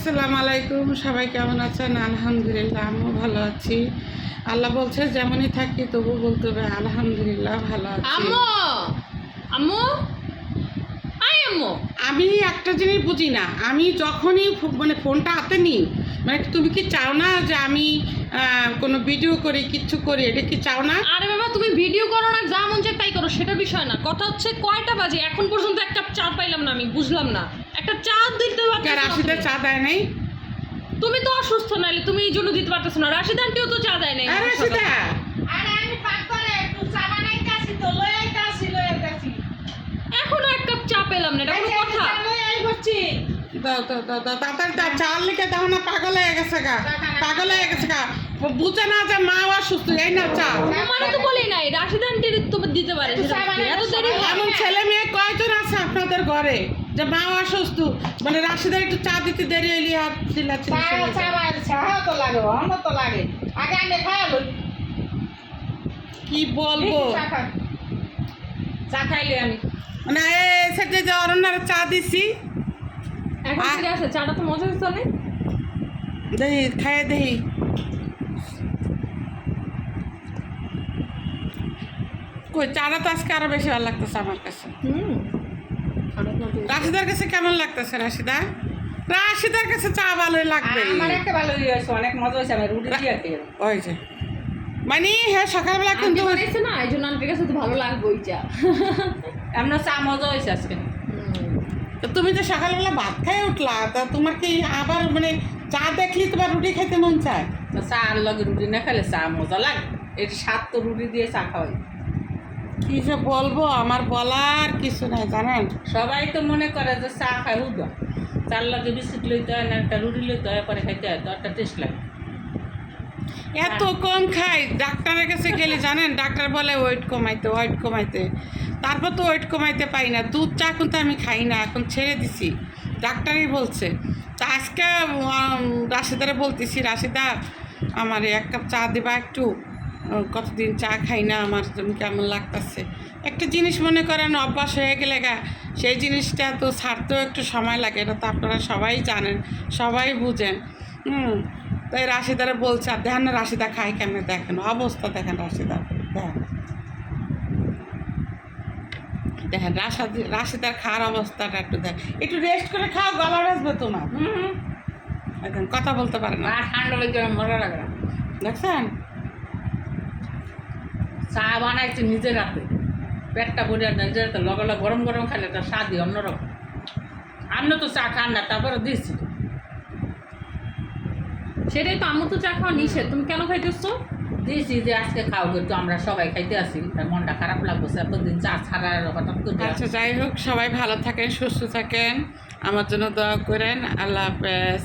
আসসালামু আলাইকুম। সবাই কেমন আছেন? আলহামদুলিল্লাহ, আমিও ভালো আছি। আল্লাহ বলছে যেমনই থাকি তবু বলতে হবে আলহামদুলিল্লাহ ভালো আছি। আম্মু আম্মু আই আম্মু আমি একটা জিনিস বুঝি না, আমি যখনই মানে ফোনটা হাতে নিই, মানে তুমি কি চাও না যে আমি কোনো ভিডিও করি, কিচ্ছু করি, এটা কি চাও না? আরে বাবা, তুমি ভিডিও করো না, যা মন চায় তাই করো, সেটা বিষয় না। কথা হচ্ছে কয়টা বাজে এখন পর্যন্ত একটা চা পাইলাম না, আমি বুঝলাম না। একটা চা দিতে রাশিদা চা দেয় নাই? তুমি তো অসুস্থ, নাইলে তুমি এই জন্য দিতে পারতেছো না। রাশিদ আন্টিও তো চা দেয় নাই। রাশিদা এখনো এক কাপ চা পেলাম না, এটা কোনো কথা? দাও দাও দাও দাও তাড়াতাড়ি দাও, চাল লিখে দাও না, পাগল হয়ে গেছে গা, পাগল হয়ে গেছে গা, বুঝে না যে মা অসুস্থ, এই না চা। মানে তো বলি নাই রাশিদ আন্টির তো দিতে পারে, এত দেরি হয়? এমন ছেলে মেয়ে কয়জন আছে আপনাদের ঘরে যে মা অসুস্থ, মানে রাশিদার একটু চা দিতে দেরি হইলি আর চিল্লাচিল্লি কি বলবো? চা খাইলে আমি মানে এই সেটে যে অরণ্যার চা দিছি, এখন ফিরে আসে, চাটা তো মজা হচ্ছে অনেক। দেখি খাইয়ে দেখি। কই চাটা তো আজকে আরো বেশি ভালো লাগতেছে আমার কাছে। রাশিদার কাছে কেমন লাগতেছে? রাশিদা, রাশিদার কাছে চা ভালোই লাগবে। আমার একটা ভালো হয়েছে, অনেক মজা হয়েছে। আমি রুটি দিয়ে ওই যে মানে হ্যাঁ, সকালবেলা কিন্তু বানাইছে না, এই জন্য আন্টির কাছে তো ভালো লাগবে ওই চা। আপনার চা মজা হয়েছে আজকে। তো তুমি যে সকালবেলা ভাত খাই উঠলা, তা তোমার কি আবার মানে চা দেখলি তোমার রুটি খাইতে মন চায়? তো চা আর লগে রুটি না খেলে চা মজা লাগে। এর স্বাদ তো রুটি দিয়ে চা খাওয়াই। কি যে বলবো, আমার বলার কিছু নাই জানেন। সবাই তো মনে করে যে চা খায় হুদা, চার লগে বিস্কুট লইতে হয় না, একটা রুটি লইতে হয়, পরে খাইতে হয়, তো একটা টেস্ট লাগে। এত কম খাই, ডাক্তারের কাছে গেলে জানেন, ডাক্তার বলে ওয়েট কমাইতে, ওয়েট কমাইতে। তারপর তো ওয়েট কমাইতে পারি না। দুধ চা কিন্তু আমি খাই না, এখন ছেড়ে দিছি, ডাক্তারই বলছে। তা আজকে রাশিদারে বলতেছি, রাশিদা আমার এক কাপ চা দিবা একটু, কতদিন চা খাই না, আমার কেমন লাগতেছে। একটা জিনিস মনে করেন অভ্যাস হয়ে গেলে গা, সেই জিনিসটা তো ছাড়তেও একটু সময় লাগে, এটা তো আপনারা সবাই জানেন, সবাই বুঝেন। তাই রাশিদারে বলছে, আর দেখেন না রাশিদা খাই কেমন, দেখেন অবস্থা, দেখেন রাশিদার, দেখেন দেখেন রাশিদার খাওয়ার অবস্থাটা একটু দেখ, একটু রেস্ট করে খাও, গলা আসবে তোমার। দেখেন কথা বলতে পারে না, আর ঠান্ডা লেগে মজা লাগে না। দেখছেন? চা বানাইছে নিজের হাতে, পেটটা ভরে নিজের হাতে, লগে লগে গরম গরম খাইলে তার স্বাদই অন্যরকম। আমি তো চা খান না, তারপরে দিয়েছি। সেটাই তো, আম্মু তো চা খাওয়া নিষেধ, তুমি কেন খাইতেছো? দিয়েছি যে আজকে খাও, কিন্তু আমরা সবাই খাইতে আসি, তার মনটা খারাপ লাগছে এতদিন চা ছাড়া হঠাৎ করে। আচ্ছা, যাই হোক, সবাই ভালো থাকেন, সুস্থ থাকেন, আমার জন্য দোয়া করেন। আল্লাহ হাফেজ।